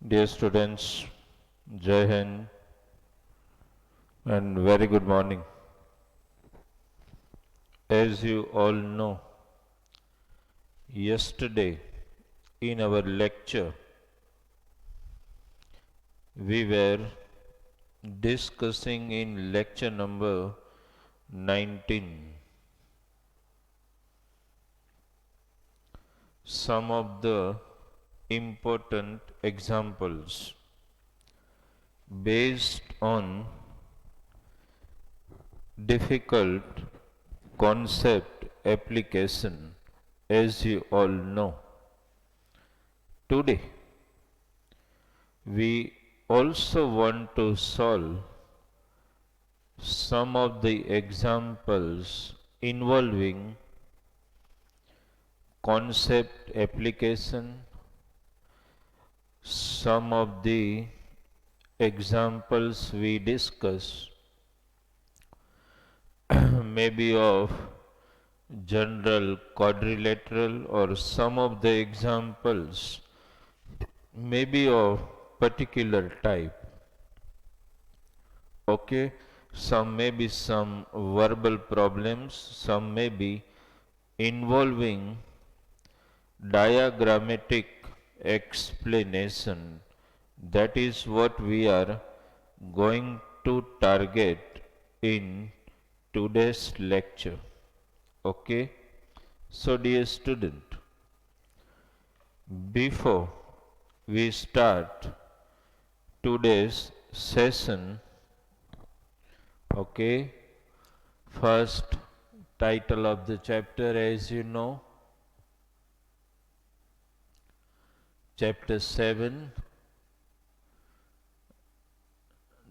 Dear students, Jai Hind and very good morning. As you all know, yesterday in our lecture we were discussing in lecture number 19 some of the important examples based on difficult concept application. As you all know, today we also want to solve some of the examples involving concept application, some of the examples we discuss maybe of general quadrilateral, or some of the examples maybe of particular type. Okay, some may be some verbal problems, some may be involving diagrammatic explanation. That is what we are going to target in today's lecture. Okay, so dear student, before we start today's session, okay, first title of the chapter, as you know, chapter 7,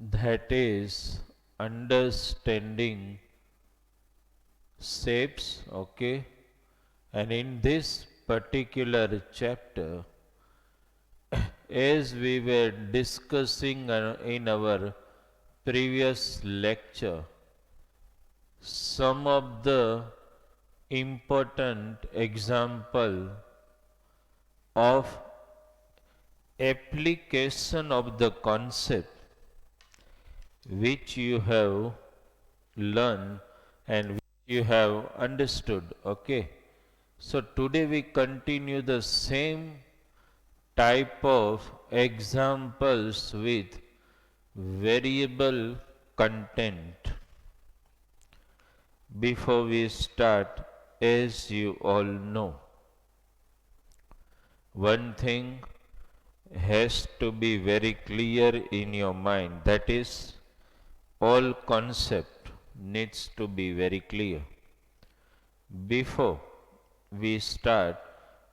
that is understanding shapes. Okay, and in this particular chapter, as we were discussing in our previous lecture, some of the important example of application of the concept which you have learned and which you have understood. Okay, so today we continue the same type of examples with variable content. Before we start, as you all know, one thing has to be very clear in your mind, that is, all concept needs to be very clear. Before we start,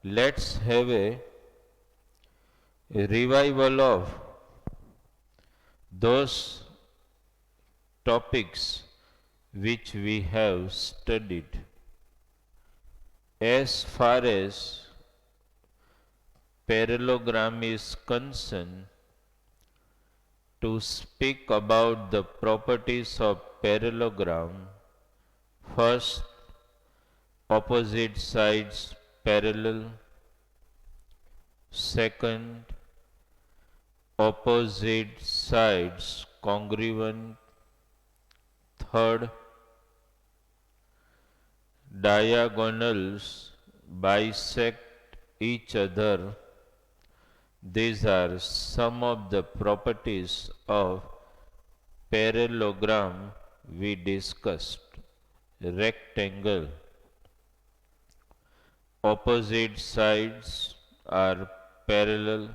let's have a revival of those topics which we have studied. As far as parallelogram is concerned, to speak about the properties of parallelogram, first, opposite sides parallel; second, opposite sides congruent; third, diagonals bisect each other. These are some of the properties of parallelogram we discussed. Rectangle, opposite sides are parallel,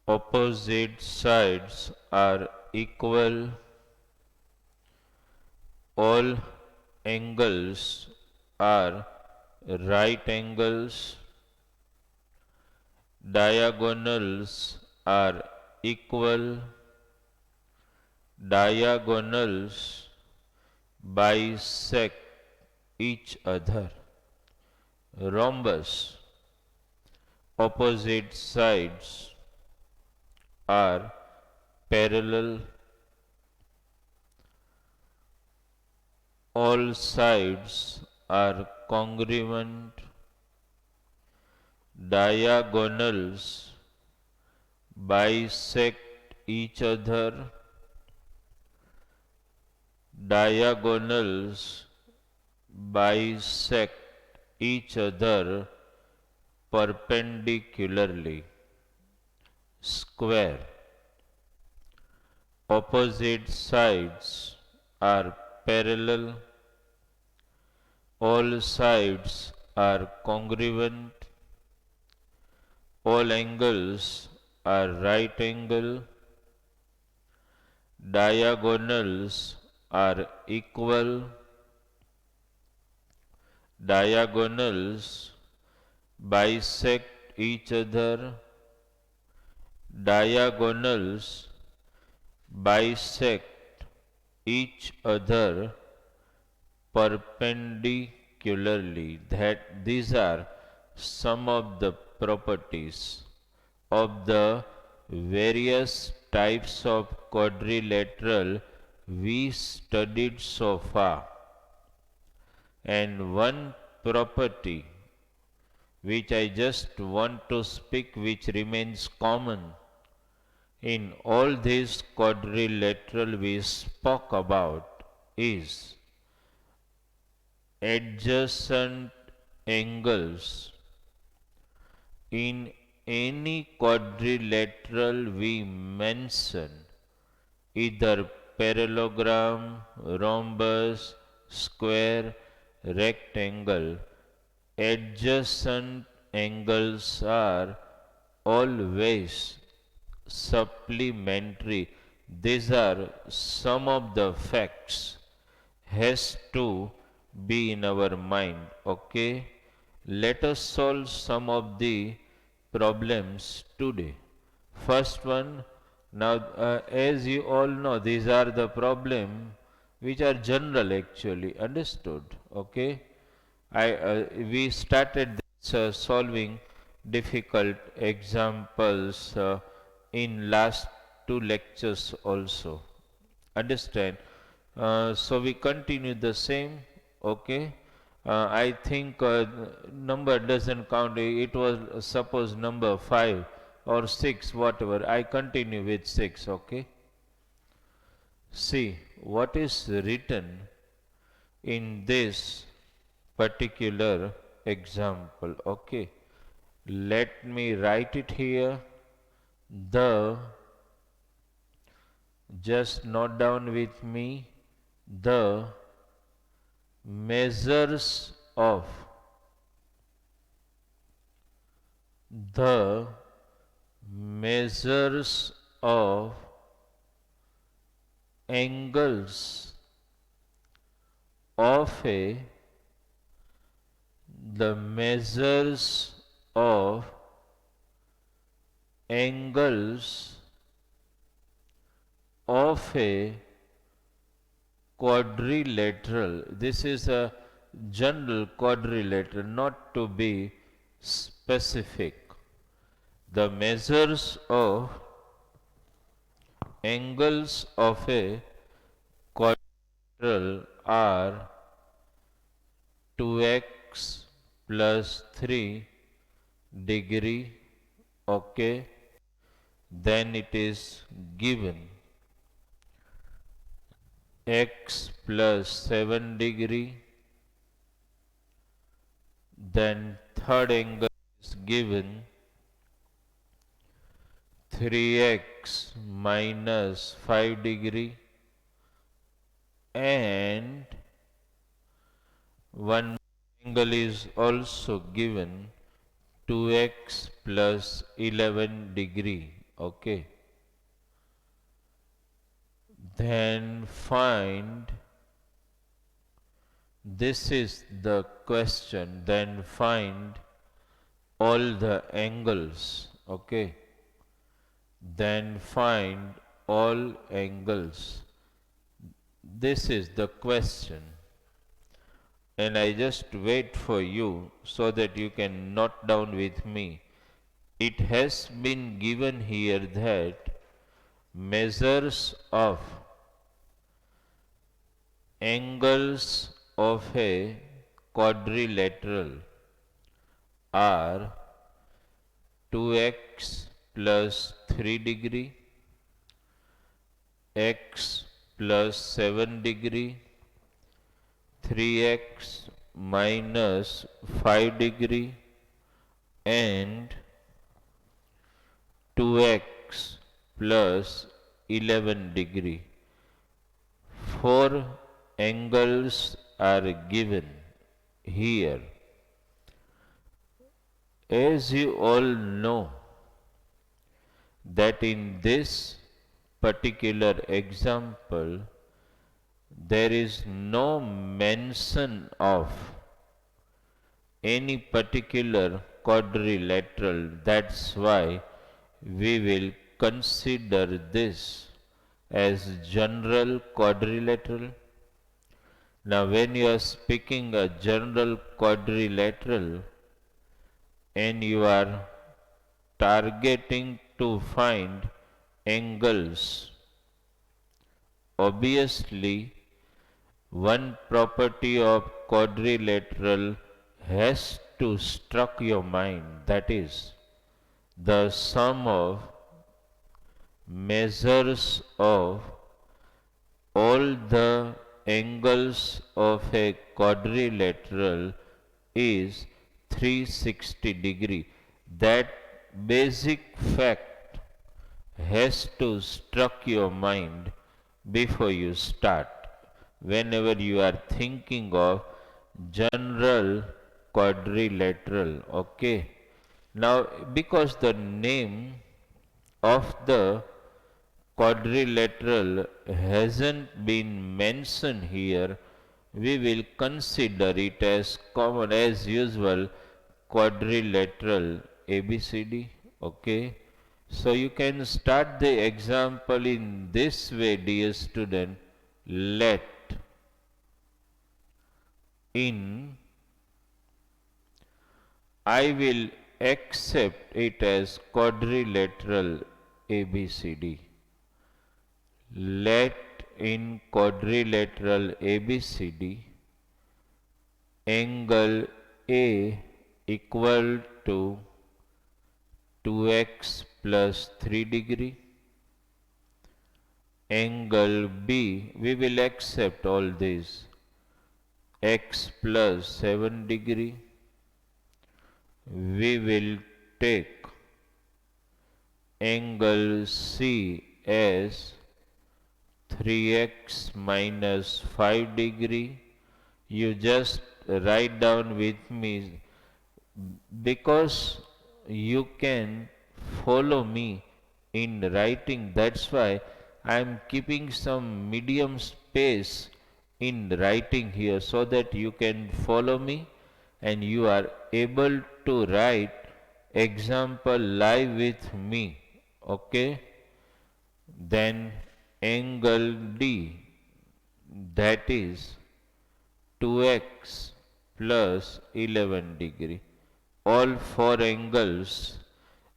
opposite sides are equal, all angles are right angles, diagonals are equal, diagonals bisect each other. Rhombus, opposite sides are parallel, all sides are congruent, diagonals bisect each other. Diagonals bisect each other perpendicularly. Square. Opposite sides are parallel. All sides are congruent. All angles are right angle. Diagonals are equal. Diagonals bisect each other. Diagonals bisect each other perpendicularly. That these are some of the properties of the various types of quadrilateral we studied so far. And one property which I just want to speak, which remains common in all these quadrilateral we spoke about, is adjacent angles. In any quadrilateral we mention either parallelogram, rhombus, square, rectangle, adjacent angles are always supplementary. These are some of the facts has to be in our mind. Okay, let us solve some of the problems today. First one, now as you all know, these are the problem which are general actually understood. Okay, we started this solving difficult examples in last two lectures also. Understand? So we continue the same. Okay. I think number doesn't count. It was suppose number 5 or 6, whatever. I continue with 6. Okay. See what is written in this particular example. Okay. Let me write it here. The, just note down with me, the measures of the measures of angles of a the measures of angles of a quadrilateral. This is a general quadrilateral, not to be specific. The measures of angles of a quadrilateral are 2x plus 3 degree. Okay, then it is given x plus 7 degree, then third angle is given 3x minus 5 degree, and one angle is also given 2x plus 11 degree. Okay, then find, this is the question, then find all the angles. Okay, then find all angles. This is the question, and I just wait for you so that you can note down with me. It has been given here that measures of angles of a quadrilateral are 2x plus 3 degree, x plus 7 degree, 3x minus 5 degree, and 2x plus 11 degree. Four angles are given here. As you all know that in this particular example there is no mention of any particular quadrilateral. That's why we will consider this as general quadrilateral. Now when you are speaking a general quadrilateral and you are targeting to find angles, obviously one property of quadrilateral has to struck your mind, that is the sum of measures of all the angles of a quadrilateral is 360 degree. That basic fact has to struck your mind before you start. Whenever you are thinking of general quadrilateral, okay. Now because the name of the quadrilateral hasn't been mentioned here, we will consider it as common as usual quadrilateral ABCD. Okay. So you can start the example in this way, dear student. Let in I will accept it as quadrilateral ABCD. Let in quadrilateral ABCD angle A equal to 2x plus 3 degree. Angle B, we will accept all these, x plus 7 degree. We will take angle C as 3x minus 5 degree. You just write down with me because you can follow me in writing. That's why I am keeping some medium space in writing here so that you can follow me and you are able to write example live with me. Okay. Then angle D, that is 2x plus 11 degree. All four angles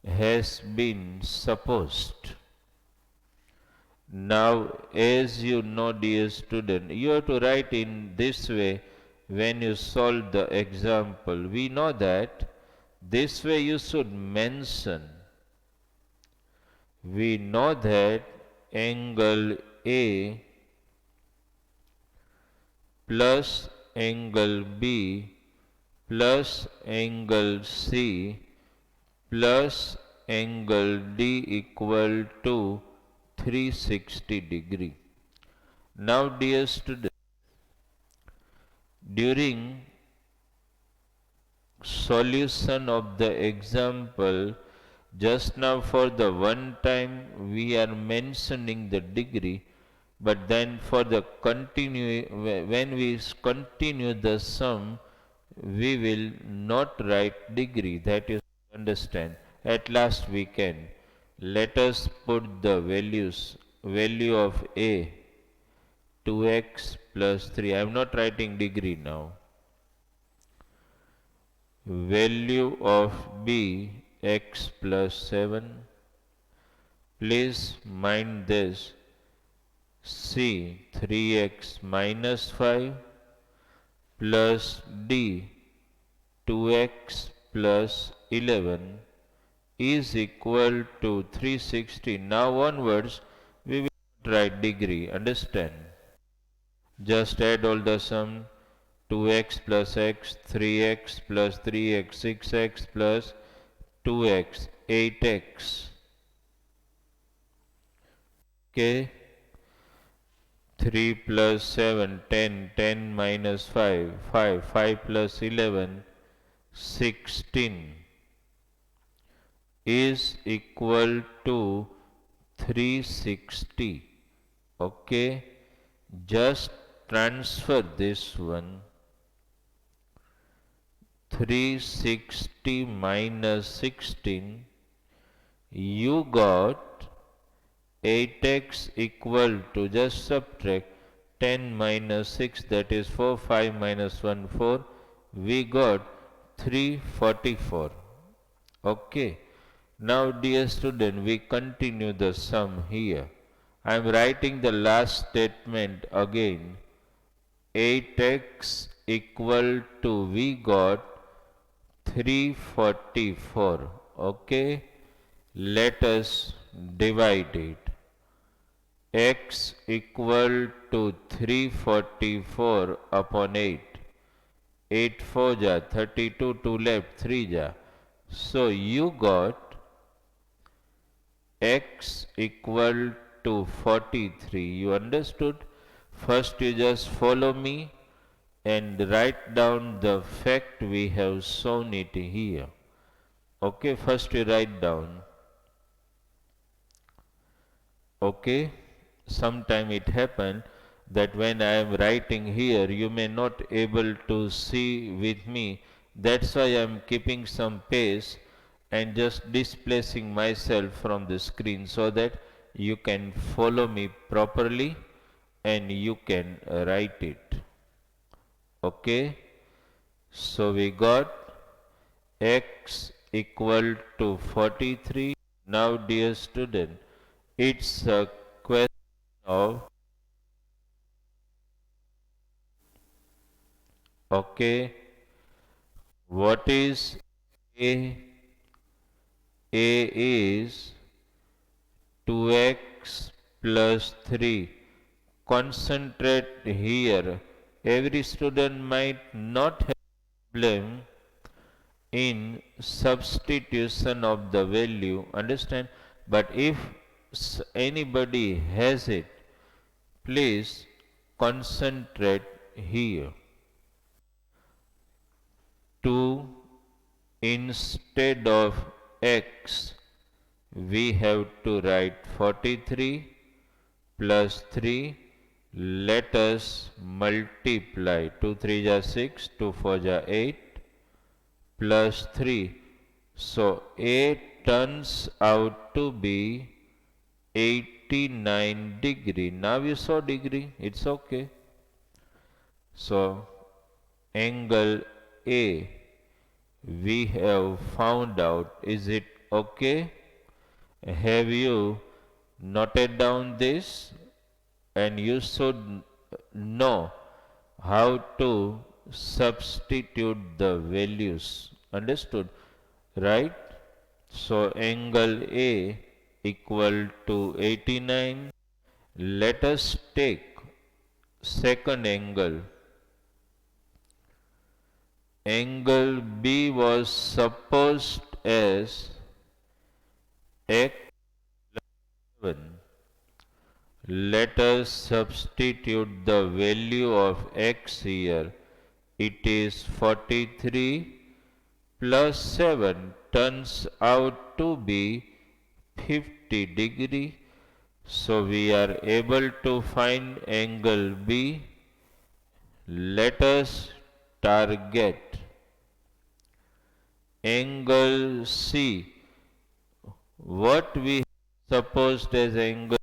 has been supposed. Now as you know, dear student, you have to write in this way when you solve the example. We know that this way you should mention. We know that angle A plus angle B plus angle C plus angle D equal to 360 degree. Now dear student, during solution of the example, just now for the one time we are mentioning the degree, but then for the when we continue the sum, we will not write degree. That is, understand. At last we can. Let us put the values. Value of A 2x plus 3. I am not writing degree now. Value of B x plus 7. Please mind this. C 3x minus 5 plus D 2x plus 11 is equal to 360. Now onwards, we will write degree. Understand? Just add all the sum. 2x plus x, 3x plus 3x, 6x plus 2x, 8x. Okay. 3 plus 7, 10, 10 minus 5, 5, 5 plus 11, 16 is equal to 360. Okay, just transfer this one. 360 minus 16, you got 8x equal to, just subtract 10 minus 6, that is 4, 5 minus 1, 4, we got 344. Okay. Now dear student, we continue the sum here. I am writing the last statement again. 8x equal to, we got 344. Okay. Let us divide it. X equal to 344 upon 8. 8 4 ja, 32, 2 left, 3 ja. So you got x equal to 43. You understood? First you just follow me and write down the fact we have shown it here. Okay, first you write down. Okay, sometime it happen that when I am writing here, you may not able to see with me. That's why I am keeping some pace and just displacing myself from the screen so that you can follow me properly and you can write it. Okay, so we got x equal to 43. Now dear student, it's a question of, okay, what is A? A is 2x plus 3. Concentrate here. Every student might not have problem in substitution of the value, understand? But if anybody has it, please concentrate here. 2 instead of x, we have to write 43 plus 3. Let us multiply. 2 3 ja 6, 2 4 ja 8 plus 3. So A turns out to be 89 degree. Now you saw degree, it's okay. So angle A we have found out. Is it okay? Have you noted down this? And you should know how to substitute the values. Understood? Right? So angle A equal to 89. Let us take second angle. Angle B was supposed as x plus 7. Let us substitute the value of x here. It is 43 plus 7 turns out to be 50 degree. So we are able to find angle B. Let us target angle C. What we supposed as angle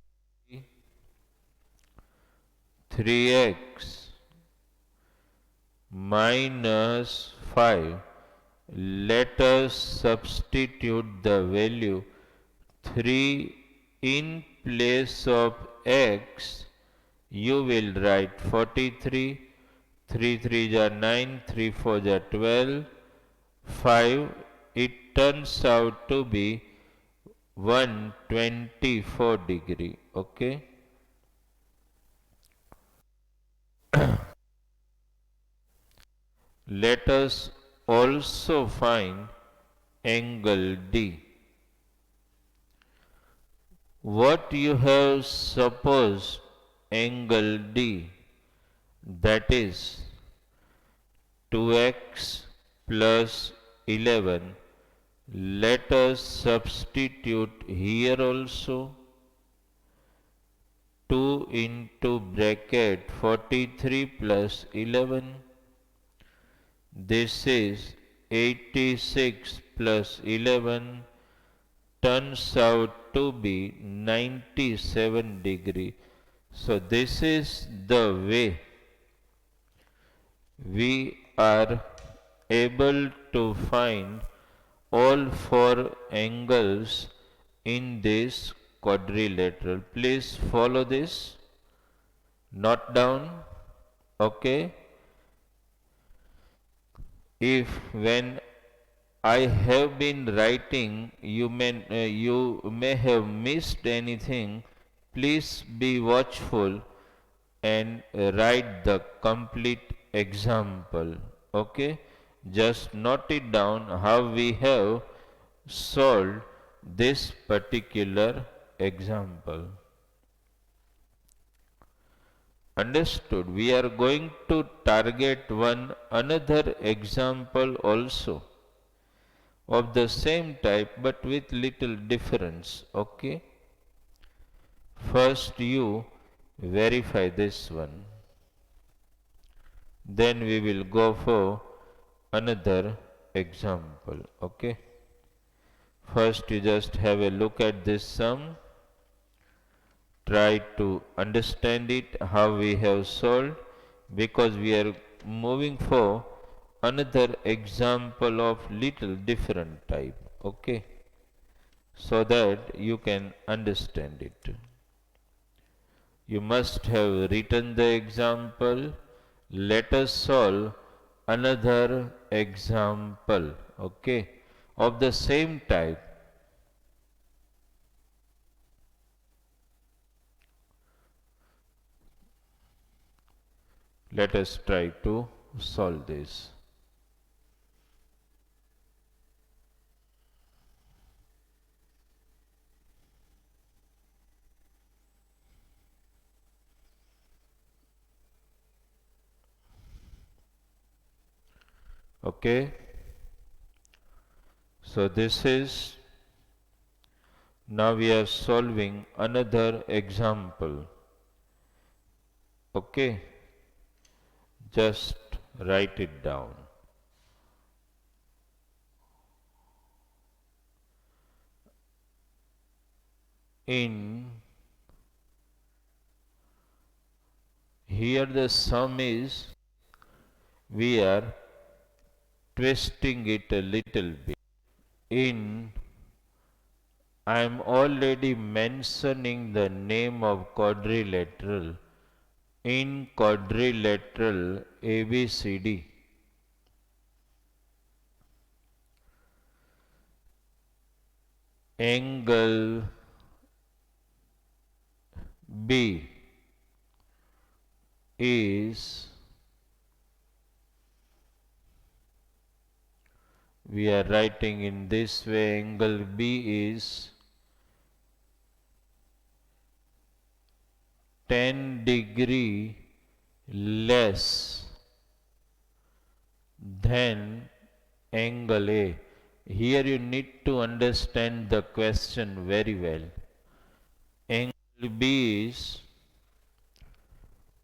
3x minus 5. Let us substitute the value 3 in place of x. You will write 43. 3 3 ja 9, 3 4 ja 12, 5 it turns out to be 124 degree. Okay. Let us also find angle D. What you have supposed angle D, that is 2x plus 11. Let us substitute here also. 2 into bracket 43 plus 11. This is 86 plus 11 turns out to be 97 degree. So this is the way we are able to find all four angles in this quadrilateral. Please follow this. Note down. Okay. If when I have been writing, you may have missed anything. Please be watchful and write the complete example. Okay, just note it down how we have solved this particular example. Understood? We are going to target one another example also of the same type but with little difference. Okay. First you verify this one. Then we will go for another example. Okay. First you just have a look at this sum. Try to understand it how we have solved, because we are moving for another example of little different type. Okay. So that you can understand it. You must have written the example. Let us solve another example, okay, of the same type. Let us try to solve this. Okay. So this is, now we are solving another example. Okay. Just write it down. In here the sum is, we are twisting it a little bit. In I am already mentioning the name of quadrilateral. In quadrilateral ABCD, angle B is, we are writing in this way, angle B is 10 degree less than angle A. Here you need to understand the question very well. Angle B is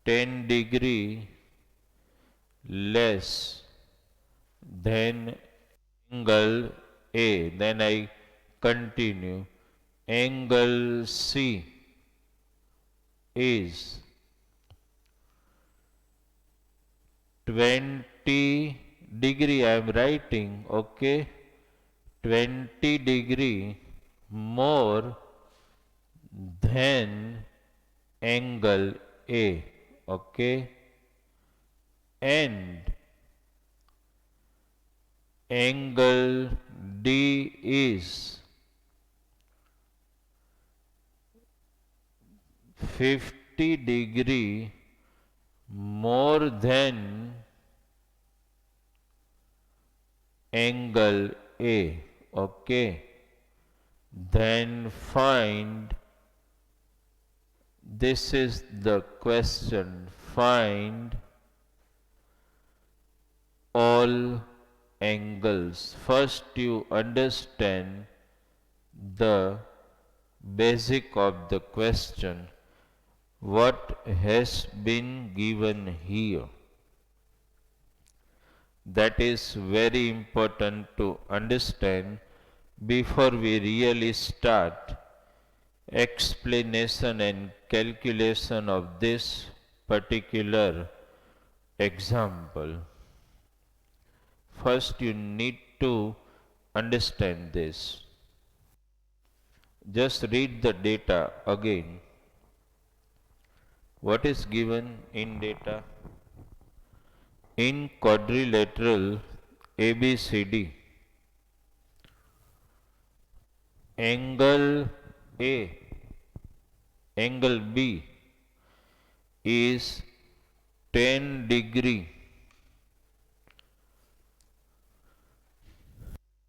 10 degree less than angle A. Then I continue. Angle C is 20 degree, I am writing, okay, 20 degree more than angle A, okay, and angle D is 50 degree more than angle A. Okay. Then find, this is the question, find all angles. First you understand the basic of the question, what has been given here. That is very important to understand before we really start explanation and calculation of this particular example. First you need to understand this. Just read the data again. What is given in data? In quadrilateral ABCD, angle A, angle B is 10 degree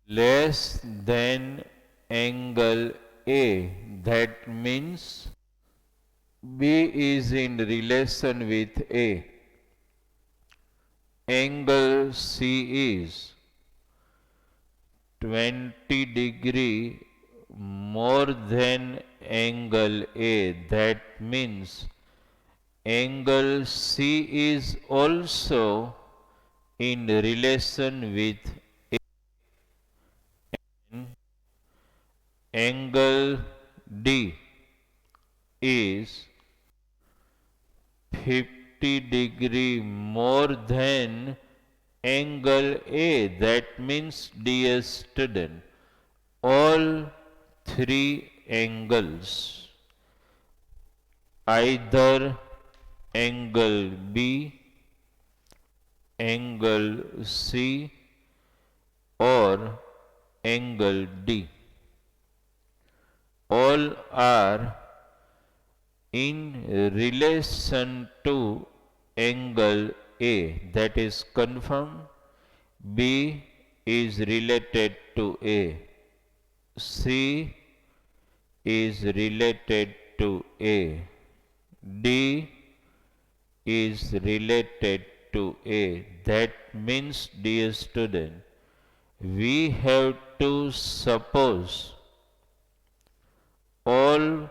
less than angle A. That means B is in relation with A. Angle C is 20 degree more than angle A. That means angle C is also in relation with A. Angle D is 50 degree more than angle A. That means, dear student, all three angles, either angle B, angle C or angle D, all are in relation to angle A. That is confirmed. B is related to A. C is related to A. D is related to A. That means, dear student, we have to suppose all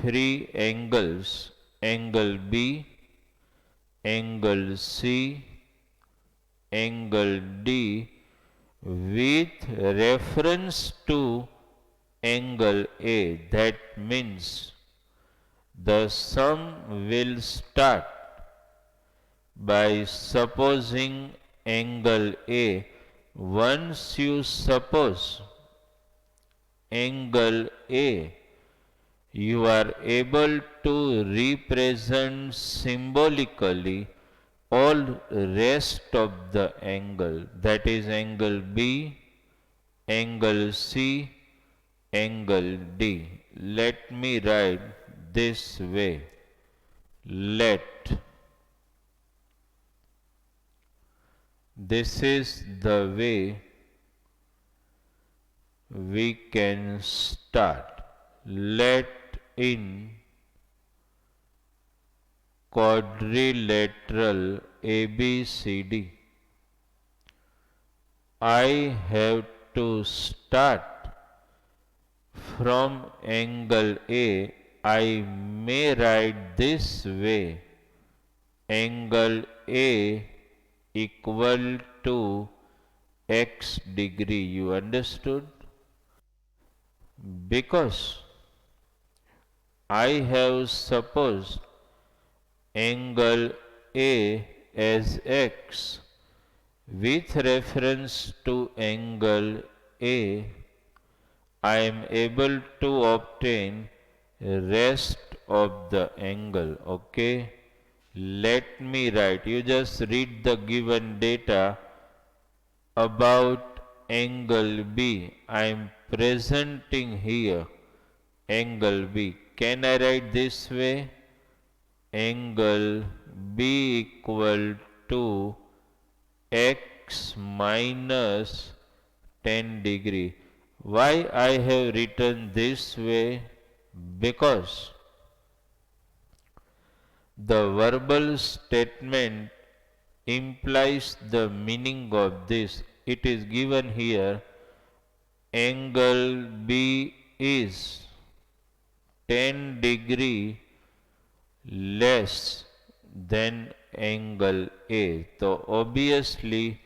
three angles, angle B, angle C, angle D, with reference to angle A. That means the sum will start by supposing angle A. Once you suppose angle A, you are able to represent symbolically all rest of the angle, that is angle B, angle C, angle D. Let me write this way. Let, this is the way we can start. Let in quadrilateral ABCD, I have to start from angle A. I may write this way, angle A equal to x degree. You understood? Because I have supposed angle A as x with reference to angle A, I am able to obtain rest of the angle. Okay, let me write. You just read the given data about angle B. I am presenting here angle B. Can I write this way? Angle B equal to x minus 10 degree. Why I have written this way? Because the verbal statement implies the meaning of this. It is given here, angle B is 10 degree less than angle A. So obviously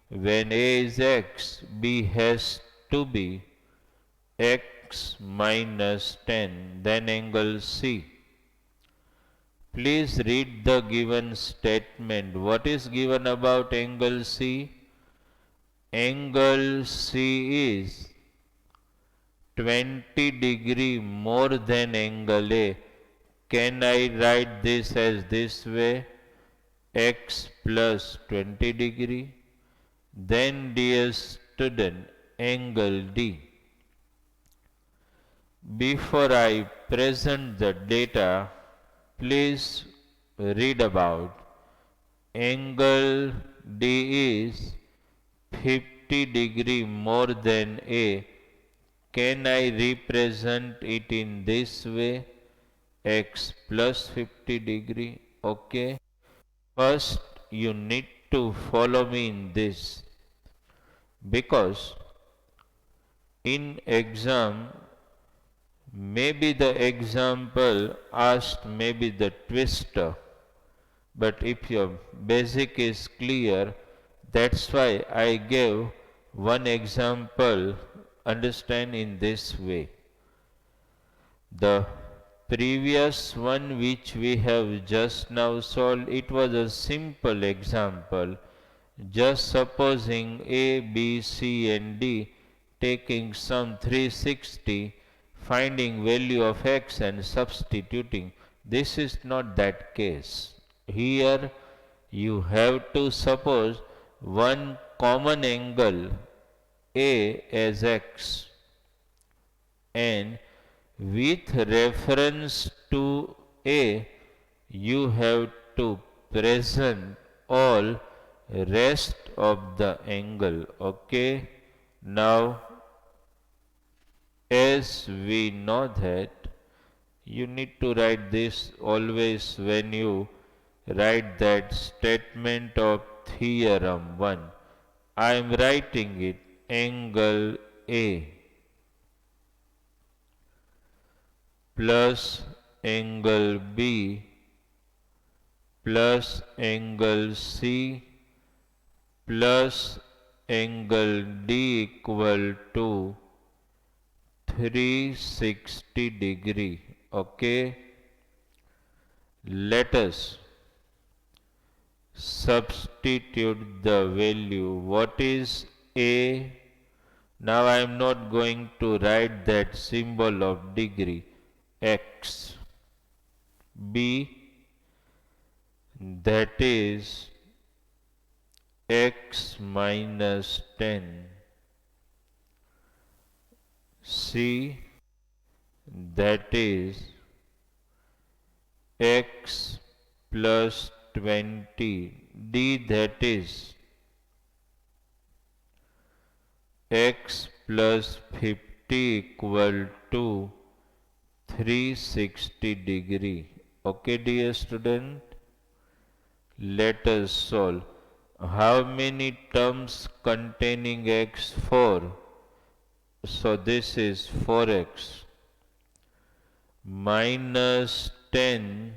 when A is x, B has to be x minus 10, then angle C. Please read the given statement. What is given about angle C? Angle C is 20 degree more than angle A. Can I write this as this way? X plus 20 degree. Then dear student, angle D. Before I present the data, please read about angle D is 50 degree more than A. Can I represent it in this way? X plus 50 degree. Okay. First you need to follow me in this, because in exam maybe the example asked maybe the twister, but if your basic is clear, that's why I gave one example, understand in this way. The previous one which we have just now solved, it was a simple example, just supposing A, B, C and D taking sum 360, finding value of x and substituting. This is not that case. Here you have to suppose one common angle A as x, and with reference to A you have to present all rest of the angle. Okay. Now as we know that you need to write this always when you write that statement of theorem 1. I am writing it, angle A plus angle B plus angle C plus angle D equal to 360 degree. Okay. Let us substitute the value. What is A? Now I am not going to write that symbol of degree. X. B, that is x minus 10. C, that is x plus 20. D, that is x plus 50 equal to 360 degree. Okay, dear student, let us solve. How many terms containing x? 4. So this is 4x minus 10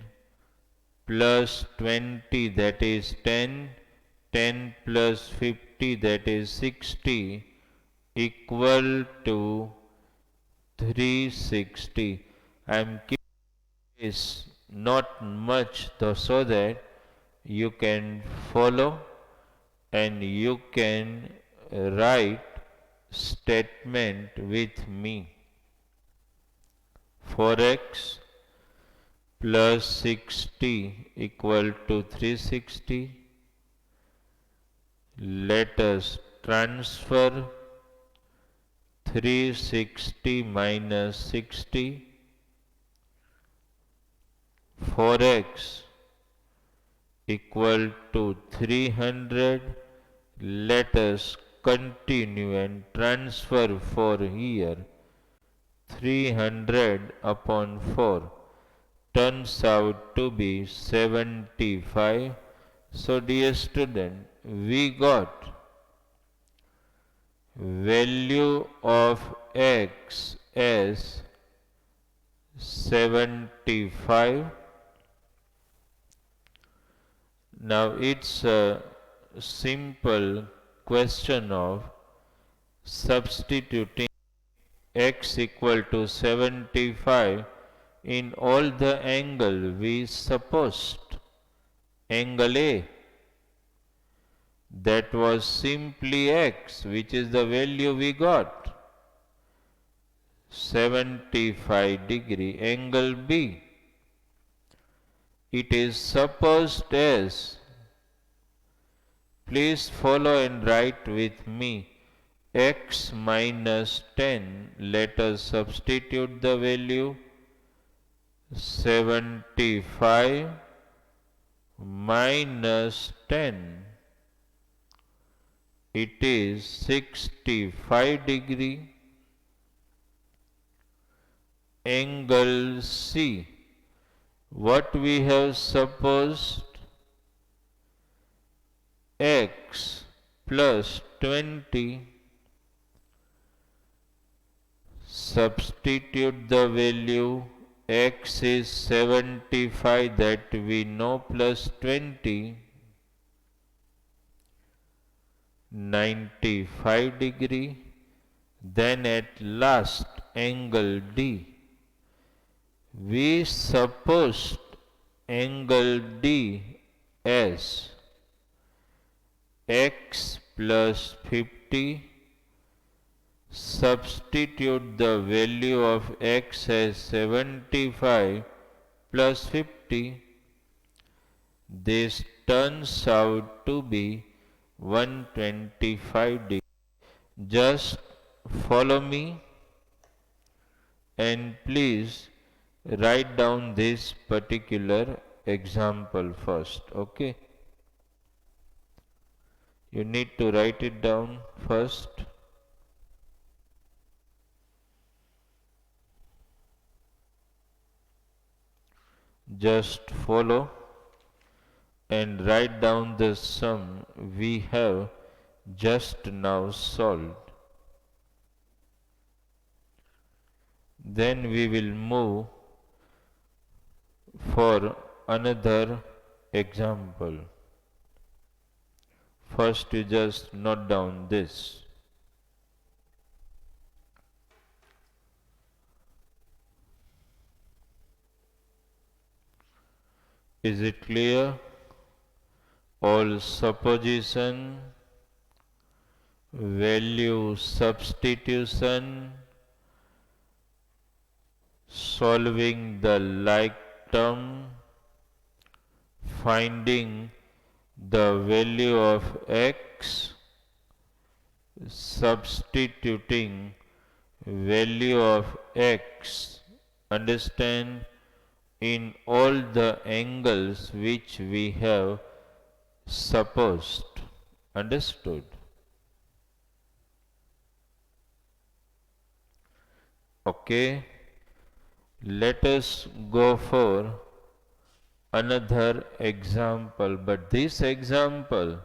plus 20, that is 10, 10 plus 50, that is 60, equal to 360. I am keeping this not much though, so that you can follow and you can write statement with me. 4x plus 60 equal to 360. Let us transfer 360 minus 60, 4x equal to 300. Let us continue and transfer 4 here. 300 upon 4 turns out to be 75. So dear student, we got value of x as 75. Now it's a simple question of substituting x equal to 75 in all the angle we supposed. Angle A, that was simply x, which is the value we got, 75 degree. Angle B, it is supposed as, please follow and write with me, x minus 10. Let us substitute the value 75 minus 10. It is 65 degree. Angle C, what we have supposed, x plus 20. Substitute the value, x is 75 that we know, plus 20, 95 degree. Then at last angle D, we supposed angle D as x plus 50. Substitute the value of x as 75 plus 50. This turns out to be 125 degrees. Just follow me and please write down this particular example first. Okay? You need to write it down first. Just follow and write down the sum we have just now solved. Then we will move for another example. First you just note down this. Is it clear? All supposition, value substitution, solving the like term, finding the value of x, substituting value of x, understand, in all the angles which we have supposed. Understood? Okay. Let us go for another example, but this example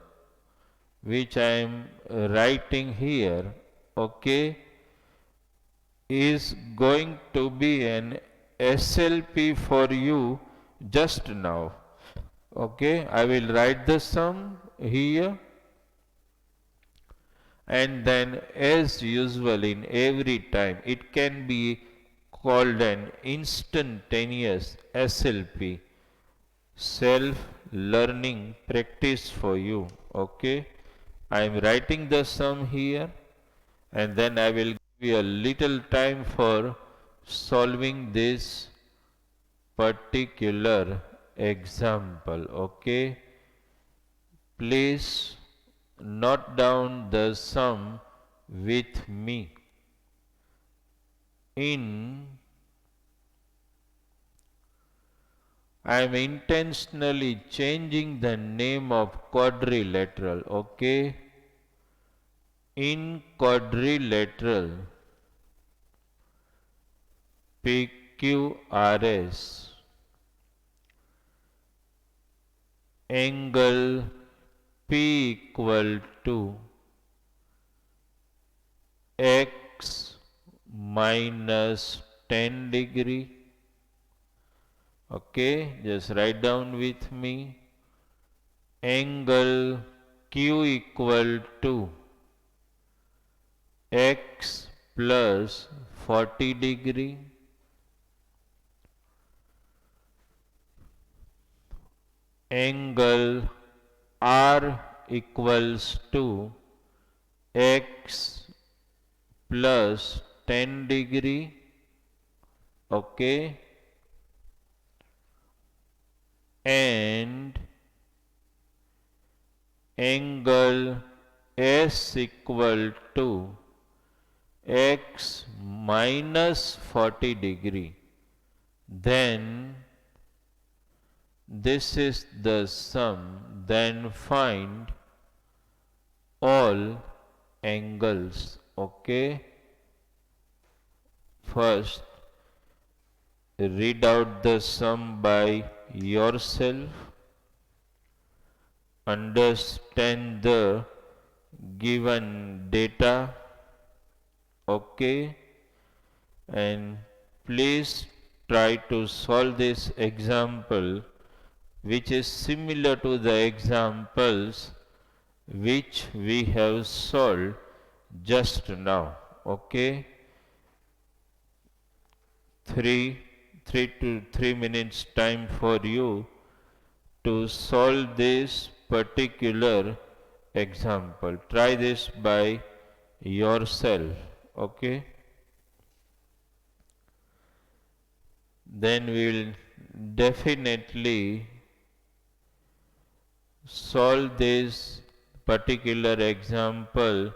which I am writing here, okay, is going to be an SLP for you just now. Okay, I will write the sum here, and then as usual in every time it can be called an instantaneous SLP, self learning practice for you. Okay, I am writing the sum here, and then I will give you a little time for solving this particular example. Okay, please note down the sum with me. in I am intentionally changing the name of quadrilateral, okay? In quadrilateral PQRS, angle P equal to x minus 10 degree. Okay, just write down with me. Angle Q equal to x plus 40 degree. Angle R equals to x plus 10 degree. Okay, and angle S equal to x minus 40 degree, then this is the sum, then find all angles. Okay, first read out the sum by yourself, understand the given data, okay, and please try to solve this example which is similar to the examples which we have solved just now. Okay, 3 to 3 minutes time for you to solve this particular example. Try this by yourself. Okay, then we will definitely solve this particular example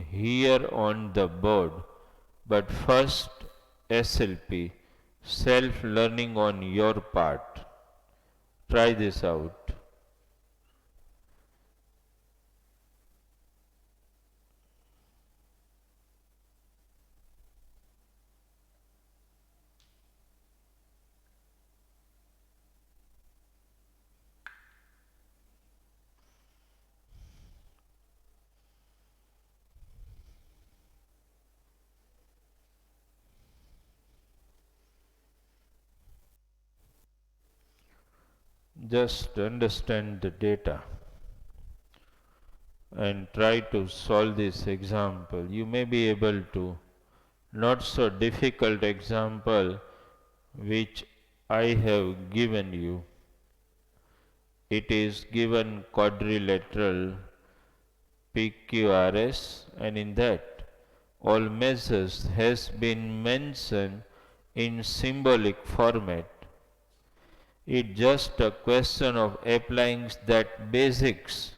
here on the board. But first, SLP, self learning on your part. Try this out. Just understand the data and try to solve this example. You may be able to. Not so difficult example which I have given you. It is given quadrilateral PQRS, and in that all measures has been mentioned in symbolic format. It's just a question of applying that basics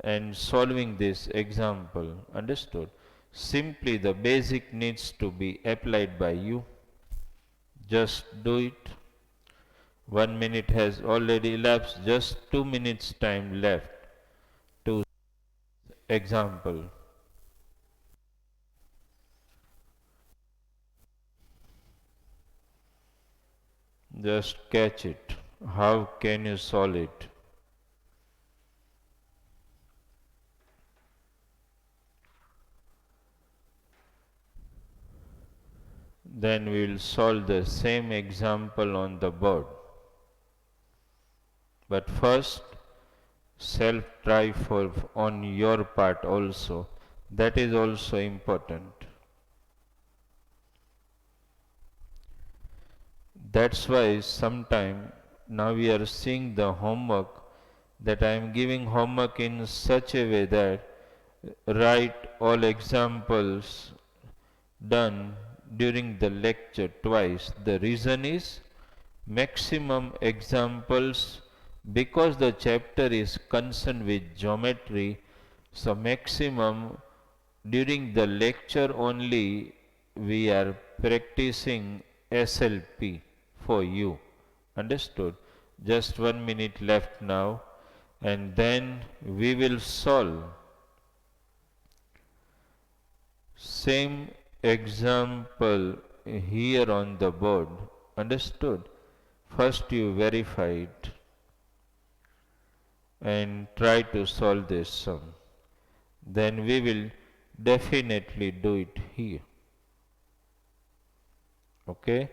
and solving this example. Understood? Simply the basic needs to be applied by you. Just do it. 1 minute has already elapsed, just 2 minutes time left to example. Just catch it. How can you solve it? Then we will solve the same example on the board. But first, self try for on your part also. That is also important. That's why sometime now we are seeing the homework, that I am giving homework in such a way that write all examples done during the lecture twice. The reason is maximum examples, because the chapter is concerned with geometry, so maximum during the lecture only we are practicing SLP for you. Understood? Just 1 minute left now, and then we will solve same example here on the board. Understood? First you verify it and try to solve this sum. Then we will definitely do it here. Okay?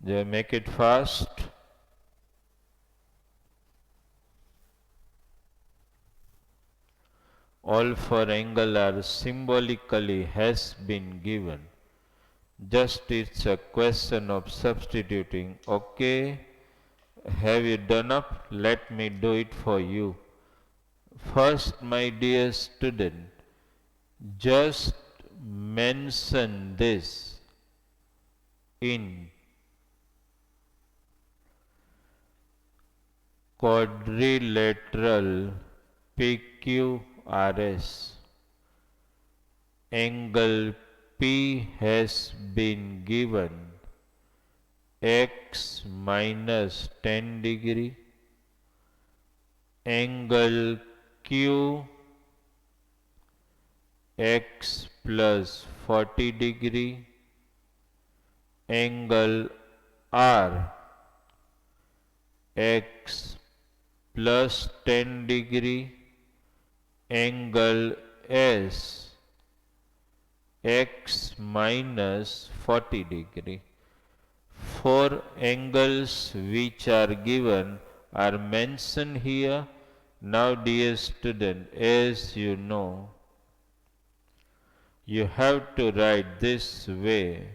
Just make it fast. All four angles are symbolically has been given. Just it's a question of substituting. Okay, have you done up? Let me do it for you. First, my dear student, just mention this in quadrilateral PQRS. Angle P has been given x minus 10 degree. Angle Q x plus 40 degree. Angle R x plus 10 degree. Angle S x minus 40 degree. Four angles which are given are mentioned here. Now dear student, as you know, you have to write this way.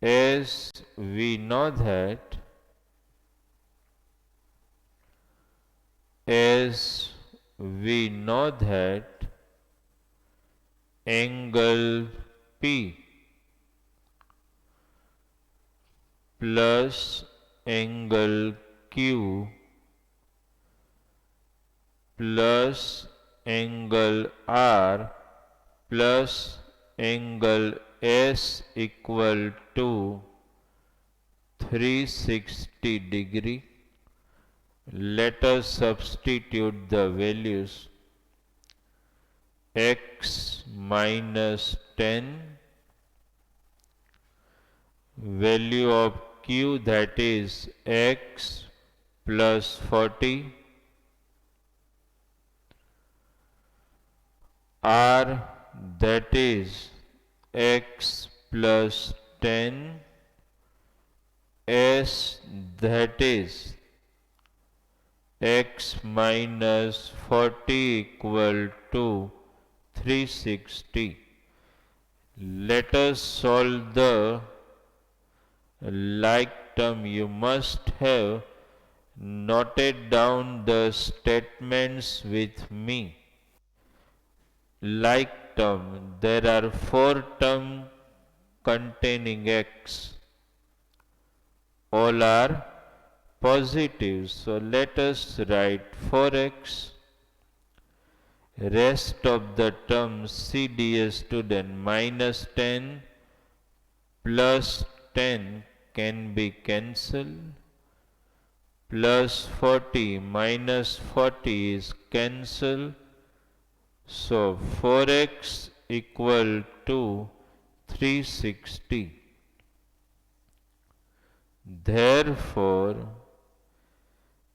As we know that, angle P plus angle Q plus angle R plus angle S equal to 360 degree. Let us substitute the values. X minus 10, value of Q, that is x plus 40, R, that is x plus 10, S, that is x minus 40 equal to 360. Let us solve the like term. You must have noted down the statements with me. Like term, there are four terms containing x. All are positive. So let us write 4x. Rest of the terms, see dear student, minus 10 plus 10 can be cancelled. Plus 40 minus 40 is cancelled. So 4x equal to 360. Therefore,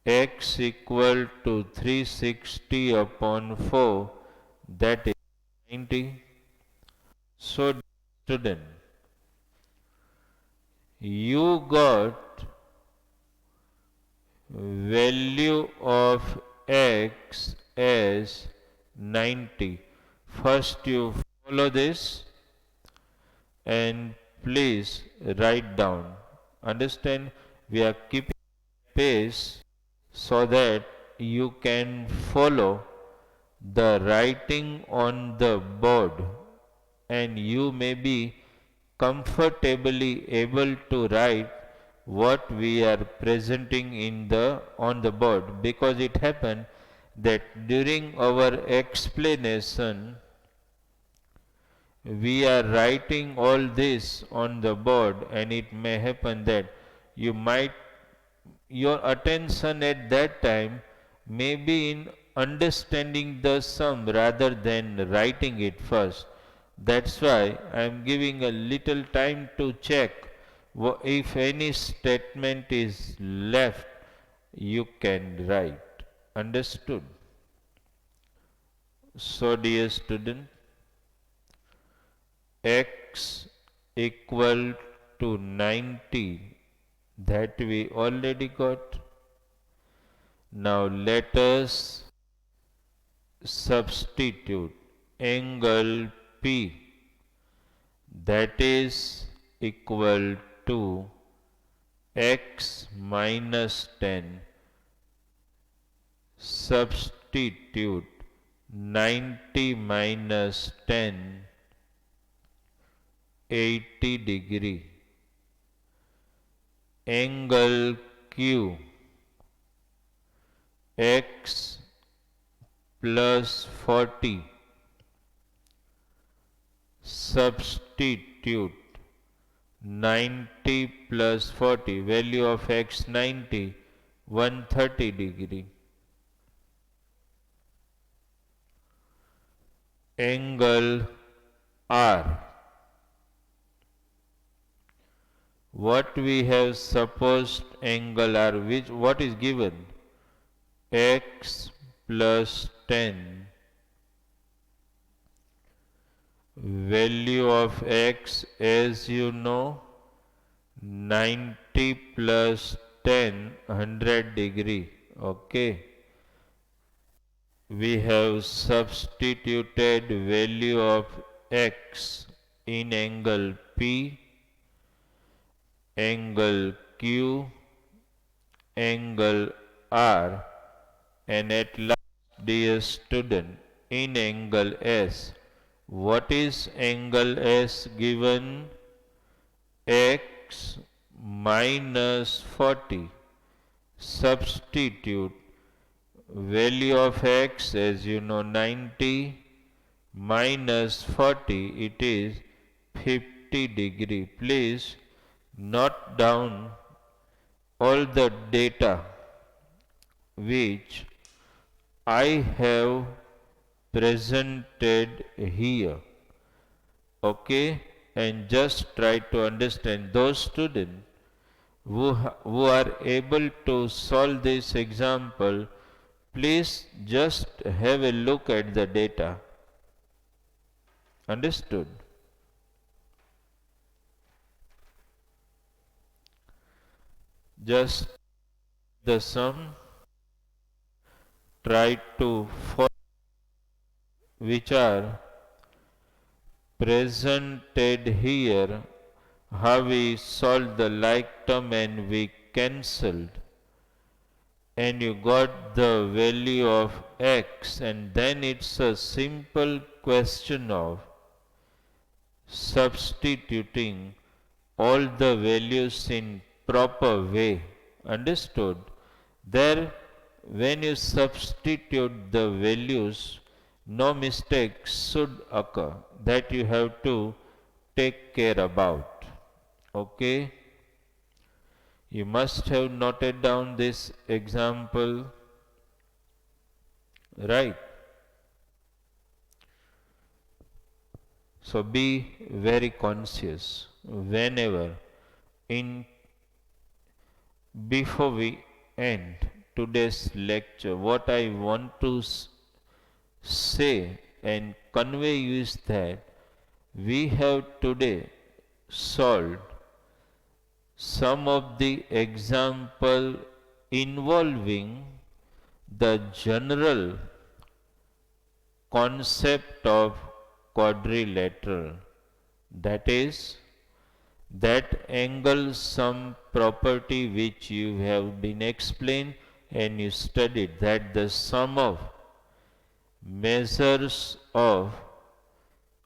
x equal to 360 upon 4, that is 90. So student, you got value of x as 90. First you follow this and please write down. Understand, we are keeping pace so that you can follow the writing on the board and you may be comfortably able to write what we are presenting on the board, because it happened that during our explanation We are writing all this on the board, and it may happen that you might, your attention at that time may be in understanding the sum rather than writing it first. That's why I am giving a little time to check if any statement is left, you can write. Understood? So, dear student, x equal to 90, that we already got. Now let us substitute angle P, that is equal to x minus 10. Substitute 90 minus 10, 80 degree. Angle Q, x plus 40. Substitute 90 plus 40, value of x 90, 130 degree. Angle R, what we have supposed angle R, what is given? X plus 10, value of x, as you know, 90 plus 10, 100 degree. Okay. We have substituted value of x in angle P, angle Q, angle R, and at last, dear student, in angle S. What is angle S given? X minus 40. Substitute value of x, as you know, 90 minus 40, it is 50 degree. Please note down all the data which I have presented here. Okay, and just try to understand. Those students who are able to solve this example, please just have a look at the data. Understood? Just the sum, try to follow which are presented here, how we solved the like term and we cancelled, and you got the value of x, and then it's a simple question of substituting all the values in proper way. Understood? There, when you substitute the values, no mistakes should occur, that you have to take care about. Okay? You must have noted down this example, right? So be very conscious whenever before we end today's lecture, what I want to say and convey is that we have today solved some of the example involving the general concept of quadrilateral, that is, that angle sum property which you have been explained and you studied, that the sum of measures of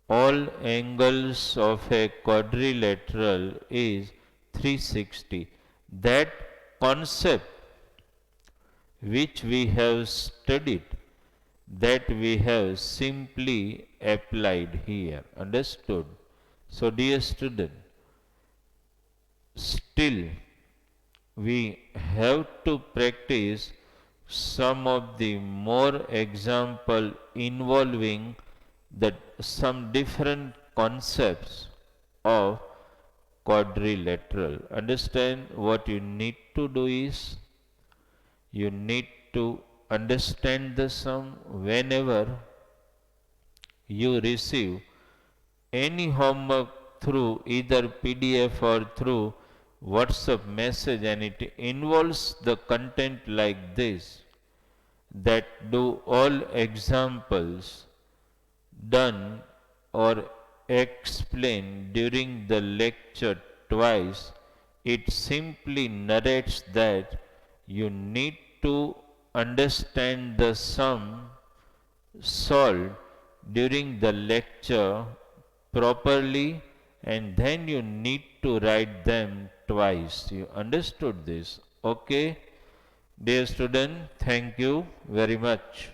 all angles of a quadrilateral is 360. That concept which we have studied, that we have simply applied here. Understood? So dear student, still we have to practice some of the more example involving that some different concepts of quadrilateral. Understand, what you need to do is you need to understand the sum. Whenever you receive any homework through either PDF or through WhatsApp message and it involves the content like this, that do all examples done or explained during the lecture twice, it simply narrates that you need to understand the sum solved during the lecture properly, and then you need to write them twice. You understood this? Okay? Dear student, thank you very much.